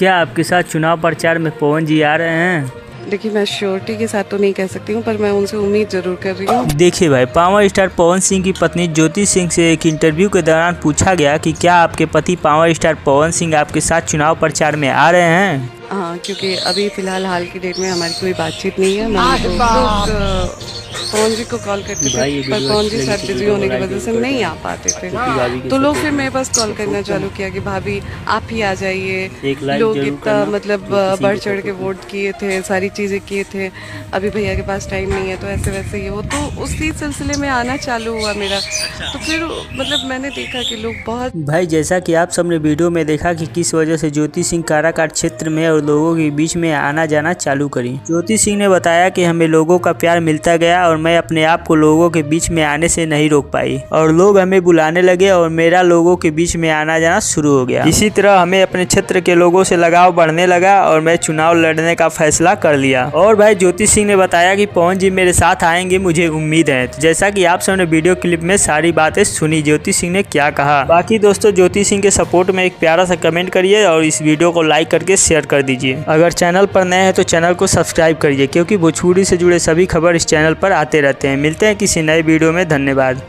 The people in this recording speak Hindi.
क्या आपके साथ चुनाव प्रचार में पवन जी आ रहे हैं? देखिए, मैं श्योरिटी के साथ तो नहीं कह सकती हूँ, पर मैं उनसे उम्मीद जरूर कर रही हूँ। देखिए भाई, पावर स्टार पवन सिंह की पत्नी ज्योति सिंह से एक इंटरव्यू के दौरान पूछा गया कि क्या आपके पति पावर स्टार पवन सिंह आपके साथ चुनाव प्रचार में आ रहे हैं? हाँ, क्योंकि अभी फिलहाल हाल की डेट में हमारी कोई बातचीत नहीं है। मैं लोग पवन जी को कॉल करते थे, पर पवन जी साथ बिजी होने की वजह से नहीं आ पाते थे। तो लोग फिर मेरे पास कॉल करना चालू किया कि भाभी आप ही आ जाइए। लोग इतना मतलब बढ़ चढ़ के वोट किए थे, सारी चीज़ें किए थे, अभी भैया के पास टाइम नहीं है, तो ऐसे वैसे ये वो, तो उसी सिलसिले में आना चालू हुआ मेरा। तो फिर मतलब मैंने देखा कि लोग बहुत भाई, जैसा कि आप सबने वीडियो में देखा कि किस वजह से ज्योति सिंह काराकाट क्षेत्र में और लोगों के बीच में आना जाना चालू करी। ज्योति सिंह ने बताया कि हमें लोगों का प्यार मिलता गया और मैं अपने आप को लोगों के बीच में आने से नहीं रोक पाई और लोग हमें बुलाने लगे और मेरा लोगों के बीच में आना जाना शुरू हो गया। इसी तरह हमें अपने क्षेत्र के लोगों से लगाव बढ़ने लगा और मैं चुनाव लड़ने का फैसला कर लिया। और भाई, ज्योति सिंह ने बताया कि पवन जी मेरे साथ आएंगे, मुझे उम्मीद है। तो जैसा कि आप सबने वीडियो क्लिप में सारी बातें सुनी, ज्योति सिंह ने क्या कहा। बाकी दोस्तों, ज्योति सिंह के सपोर्ट में एक प्यारा सा कमेंट करिए और इस वीडियो को लाइक करके शेयर कर दीजिए। अगर चैनल पर नए हैं तो चैनल को सब्सक्राइब करिए, क्योंकि भोजपुरी से जुड़े सभी खबर इस चैनल पर आते रहते हैं। मिलते हैं किसी नए वीडियो में। धन्यवाद।